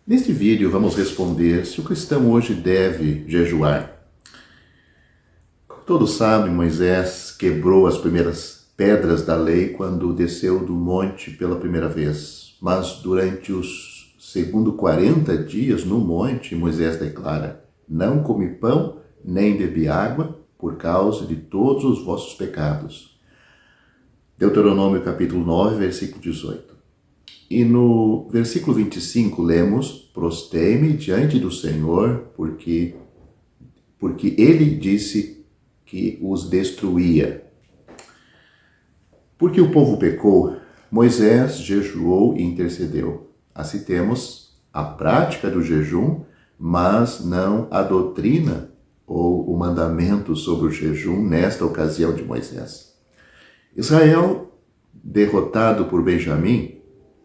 Neste vídeo vamos responder se o cristão hoje deve jejuar. Como todos sabem, Moisés quebrou as primeiras pedras da lei quando desceu do monte pela primeira vez. Mas durante os segundo 40 dias no monte, Moisés declara: não comi pão, nem bebi água, por causa de todos os vossos pecados. Deuteronômio capítulo 9, versículo 18. E no versículo 25 lemos: prostei-me diante do Senhor, porque ele disse que os destruía. Porque o povo pecou, Moisés jejuou e intercedeu. Assim temos a prática do jejum, mas não a doutrina ou o mandamento sobre o jejum nesta ocasião de Moisés. Israel, derrotado por Benjamim,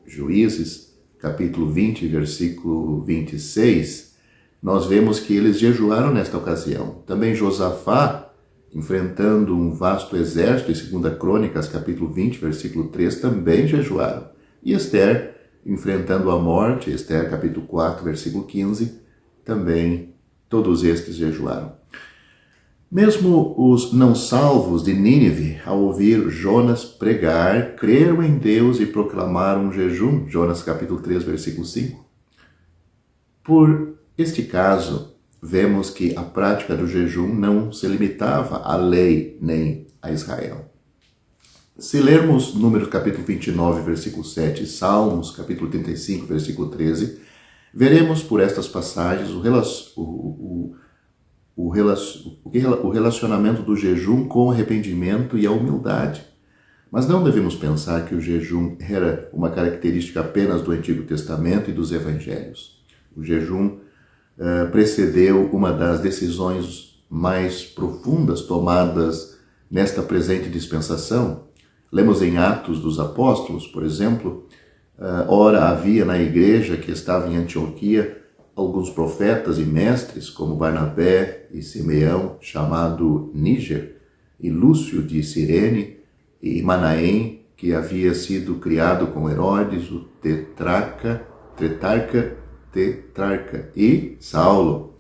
Juízes, capítulo 20, versículo 26, nós vemos que eles jejuaram nesta ocasião. Também Josafá, enfrentando um vasto exército, em 2 Crônicas, capítulo 20, versículo 3, também jejuaram. E Esther, enfrentando a morte, Esther, capítulo 4, versículo 15, também todos estes jejuaram. Mesmo os não salvos de Nínive, ao ouvir Jonas pregar, creram em Deus e proclamaram um jejum, Jonas capítulo 3, versículo 5. Por este caso, vemos que a prática do jejum não se limitava à lei nem a Israel. Se lermos Números capítulo 29, versículo 7, Salmos capítulo 35, versículo 13, veremos por estas passagens o relacionamento do jejum com o arrependimento e a humildade. Mas não devemos pensar que o jejum era uma característica apenas do Antigo Testamento e dos Evangelhos. O jejum precedeu uma das decisões mais profundas tomadas nesta presente dispensação. Lemos em Atos dos Apóstolos, por exemplo, ora havia na igreja que estava em Antioquia alguns profetas e mestres, como Barnabé e Simeão, chamado Níger, e Lúcio de Cirene, e Manaém, que havia sido criado com Herodes, o tetrarca, e Saulo.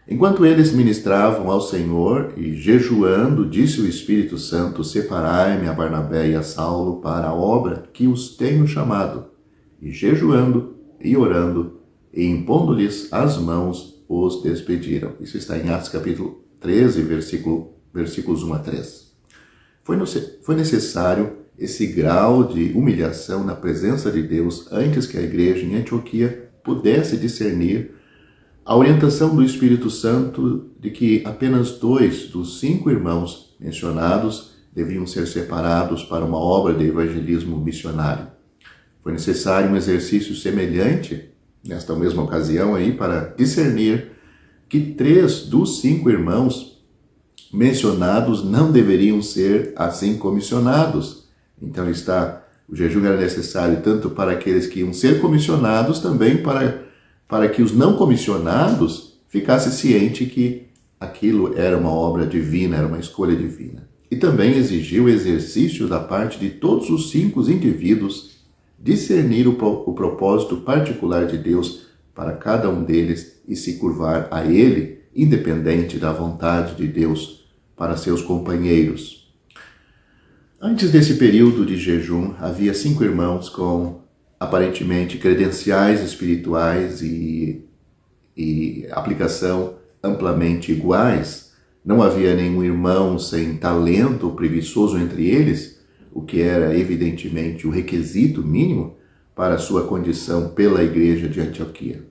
Enquanto eles ministravam ao Senhor e jejuando, disse o Espírito Santo: separai-me a Barnabé e a Saulo para a obra que os tenho chamado. E jejuando e orando, e impondo-lhes as mãos, os despediram. Isso está em Atos capítulo 13, versículos 1 a 3. Foi necessário esse grau de humilhação na presença de Deus antes que a igreja em Antioquia pudesse discernir a orientação do Espírito Santo de que apenas 2 dos 5 irmãos mencionados deviam ser separados para uma obra de evangelismo missionário. Foi necessário um exercício semelhante nesta mesma ocasião aí, para discernir que 3 dos 5 irmãos mencionados não deveriam ser assim comissionados. Então o jejum era necessário tanto para aqueles que iam ser comissionados, também para que os não comissionados ficassem cientes que aquilo era uma obra divina, era uma escolha divina. E também exigiu o exercício da parte de todos os 5 indivíduos discernir o propósito particular de Deus para cada um deles e se curvar a Ele, independente da vontade de Deus para seus companheiros. Antes desse período de jejum, havia 5 irmãos com, aparentemente, credenciais espirituais e aplicação amplamente iguais. Não havia nenhum irmão sem talento ou preguiçoso entre eles, o que era evidentemente o requisito mínimo para a sua condição pela igreja de Antioquia.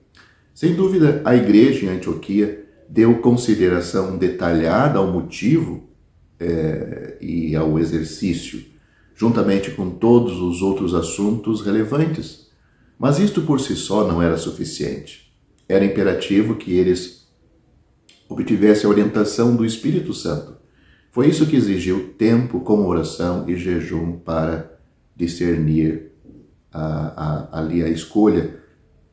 Sem dúvida, a igreja em Antioquia deu consideração detalhada ao motivo e ao exercício, juntamente com todos os outros assuntos relevantes. Mas isto por si só não era suficiente. Era imperativo que eles obtivessem a orientação do Espírito Santo. Foi isso que exigiu tempo com oração e jejum para discernir ali a escolha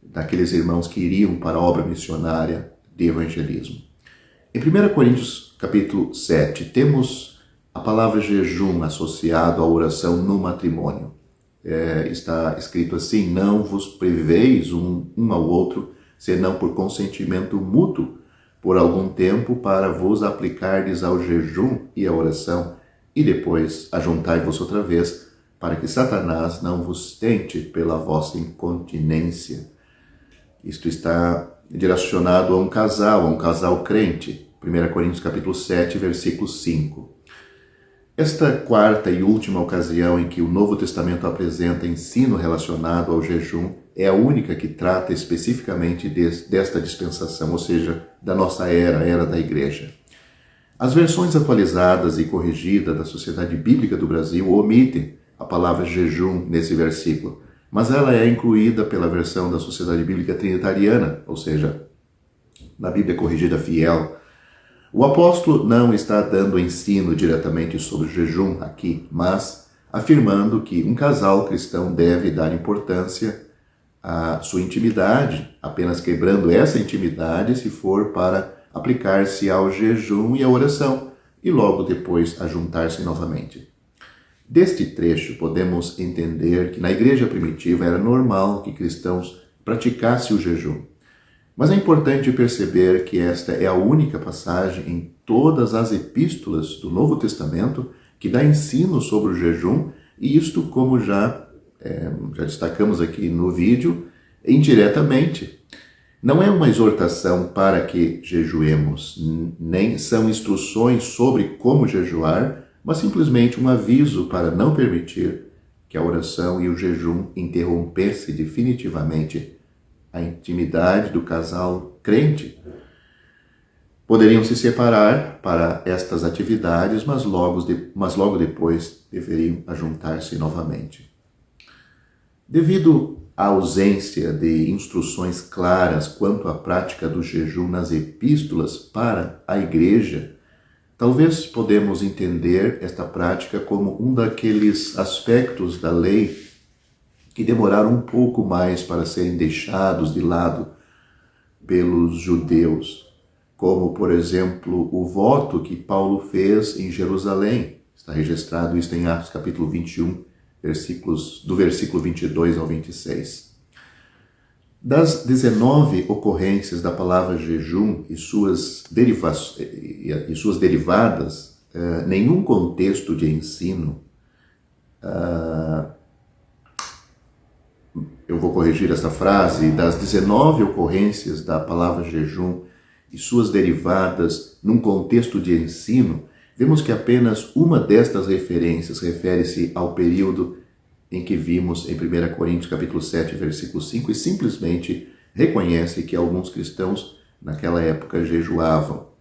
daqueles irmãos que iriam para a obra missionária de evangelismo. Em 1 Coríntios capítulo 7, temos a palavra jejum associado à oração no matrimônio. Está escrito assim: não vos priveis um ao outro, senão por consentimento mútuo, por algum tempo, para vos aplicardes ao jejum e à oração, e depois ajuntai-vos outra vez, para que Satanás não vos tente pela vossa incontinência. Isto está direcionado a um casal crente. 1 Coríntios capítulo 7, versículo 5. Esta quarta e última ocasião em que o Novo Testamento apresenta ensino relacionado ao jejum é a única que trata especificamente desta dispensação, ou seja, da nossa era, a era da Igreja. As versões atualizadas e corrigidas da Sociedade Bíblica do Brasil omitem a palavra jejum nesse versículo, mas ela é incluída pela versão da Sociedade Bíblica Trinitariana, ou seja, na Bíblia Corrigida Fiel. O apóstolo não está dando ensino diretamente sobre o jejum aqui, mas afirmando que um casal cristão deve dar importância à sua intimidade, apenas quebrando essa intimidade se for para aplicar-se ao jejum e à oração, e logo depois ajuntar-se novamente. Deste trecho, podemos entender que na igreja primitiva era normal que cristãos praticassem o jejum. Mas é importante perceber que esta é a única passagem em todas as epístolas do Novo Testamento que dá ensino sobre o jejum, e isto, como já destacamos aqui no vídeo, indiretamente. Não é uma exortação para que jejuemos, nem são instruções sobre como jejuar, mas simplesmente um aviso para não permitir que a oração e o jejum interrompessem definitivamente a intimidade do casal crente. Poderiam se separar para estas atividades, mas logo depois deveriam ajuntar-se novamente. Devido à ausência de instruções claras quanto à prática do jejum nas epístolas para a igreja, talvez podemos entender esta prática como um daqueles aspectos da lei que demoraram um pouco mais para serem deixados de lado pelos judeus, como, por exemplo, o voto que Paulo fez em Jerusalém. Está registrado isso em Atos capítulo 21, do versículo 22 ao 26. Das 19 ocorrências da palavra jejum e suas derivadas, nenhum contexto de ensino, eu vou corrigir essa frase, das 19 ocorrências da palavra jejum e suas derivadas num contexto de ensino, vemos que apenas uma destas referências refere-se ao período em que vimos em 1 Coríntios capítulo 7, versículo 5, e simplesmente reconhece que alguns cristãos naquela época jejuavam.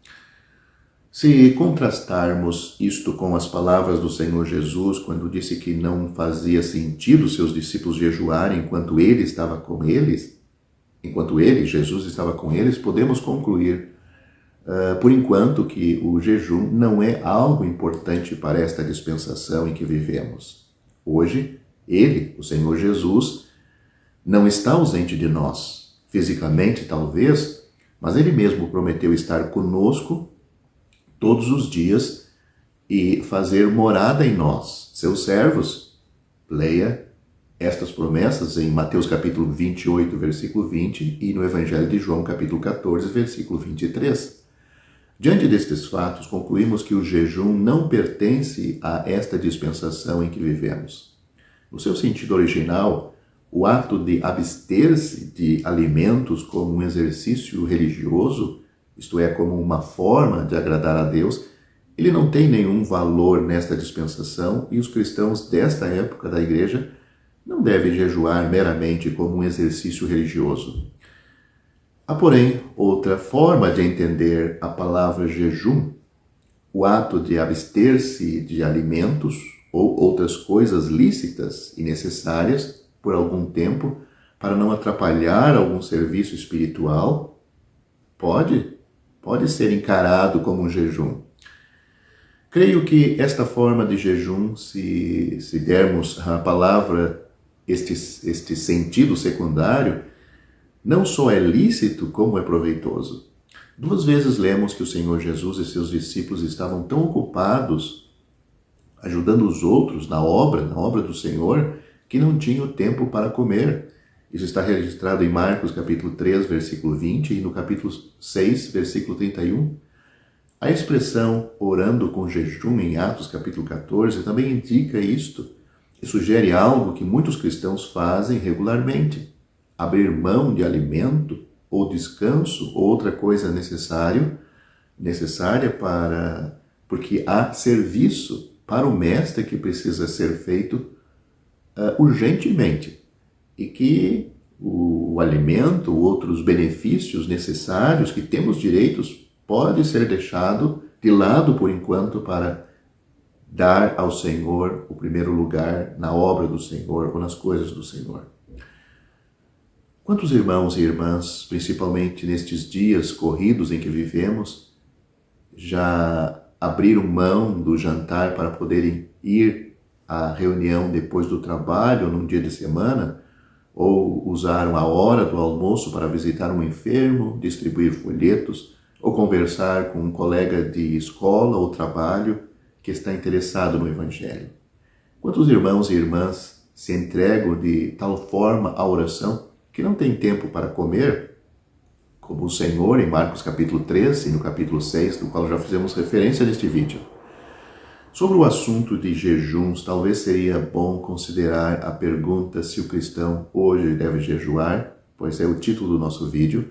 Se contrastarmos isto com as palavras do Senhor Jesus, quando disse que não fazia sentido seus discípulos jejuarem enquanto Jesus estava com eles, podemos concluir, por enquanto, que o jejum não é algo importante para esta dispensação em que vivemos. Hoje, Ele, o Senhor Jesus, não está ausente de nós, fisicamente talvez, mas Ele mesmo prometeu estar conosco todos os dias e fazer morada em nós, seus servos. Leia estas promessas em Mateus capítulo 28, versículo 20 e no Evangelho de João capítulo 14, versículo 23. Diante destes fatos, concluímos que o jejum não pertence a esta dispensação em que vivemos. No seu sentido original, o ato de abster-se de alimentos como um exercício religioso, isto é, como uma forma de agradar a Deus, ele não tem nenhum valor nesta dispensação, e os cristãos desta época da igreja não devem jejuar meramente como um exercício religioso. Há, porém, outra forma de entender a palavra jejum, o ato de abster-se de alimentos ou outras coisas lícitas e necessárias por algum tempo para não atrapalhar algum serviço espiritual, pode ser encarado como um jejum. Creio que esta forma de jejum, se dermos a palavra este sentido secundário não só é lícito, como é proveitoso. 2 vezes lemos que o Senhor Jesus e seus discípulos estavam tão ocupados ajudando os outros na obra do Senhor, que não tinham tempo para comer. Isso está registrado em Marcos capítulo 3, versículo 20 e no capítulo 6, versículo 31. A expressão orando com jejum em Atos capítulo 14 também indica isto e sugere algo que muitos cristãos fazem regularmente: abrir mão de alimento ou descanso ou outra coisa necessária porque há serviço para o mestre que precisa ser feito urgentemente e que o alimento, outros benefícios necessários que temos direitos, pode ser deixado de lado por enquanto para dar ao Senhor o primeiro lugar na obra do Senhor ou nas coisas do Senhor. Quantos irmãos e irmãs, principalmente nestes dias corridos em que vivemos, já abriram mão do jantar para poderem ir à reunião depois do trabalho ou num dia de semana, ou usaram a hora do almoço para visitar um enfermo, distribuir folhetos, ou conversar com um colega de escola ou trabalho que está interessado no Evangelho? Quantos irmãos e irmãs se entregam de tal forma à oração que não tem tempo para comer, como o Senhor em Marcos capítulo 3 e no capítulo 6, do qual já fizemos referência neste vídeo? Sobre o assunto de jejuns, talvez seria bom considerar a pergunta se o cristão hoje deve jejuar, pois é o título do nosso vídeo.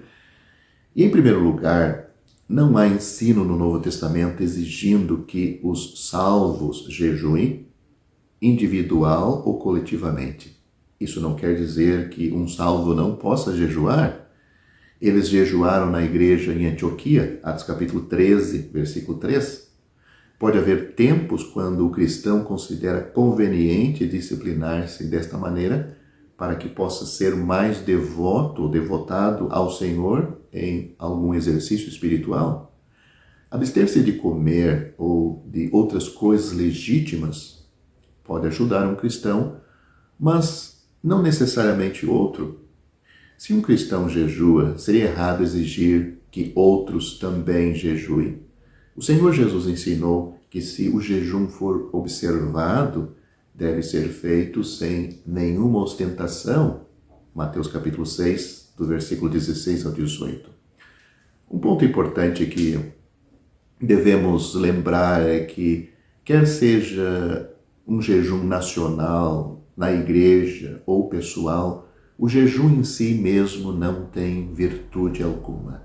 E, em primeiro lugar, não há ensino no Novo Testamento exigindo que os salvos jejuem, individual ou coletivamente. Isso não quer dizer que um salvo não possa jejuar. Eles jejuaram na igreja em Antioquia, Atos capítulo 13, versículo 3. Pode haver tempos quando o cristão considera conveniente disciplinar-se desta maneira para que possa ser mais devoto ou devotado ao Senhor em algum exercício espiritual. Abster-se de comer ou de outras coisas legítimas pode ajudar um cristão, mas não necessariamente outro. Se um cristão jejua, seria errado exigir que outros também jejuem. O Senhor Jesus ensinou que se o jejum for observado, deve ser feito sem nenhuma ostentação. Mateus capítulo 6, do versículo 16 ao 18. Um ponto importante que devemos lembrar é que, quer seja um jejum nacional, na igreja ou pessoal, o jejum em si mesmo não tem virtude alguma.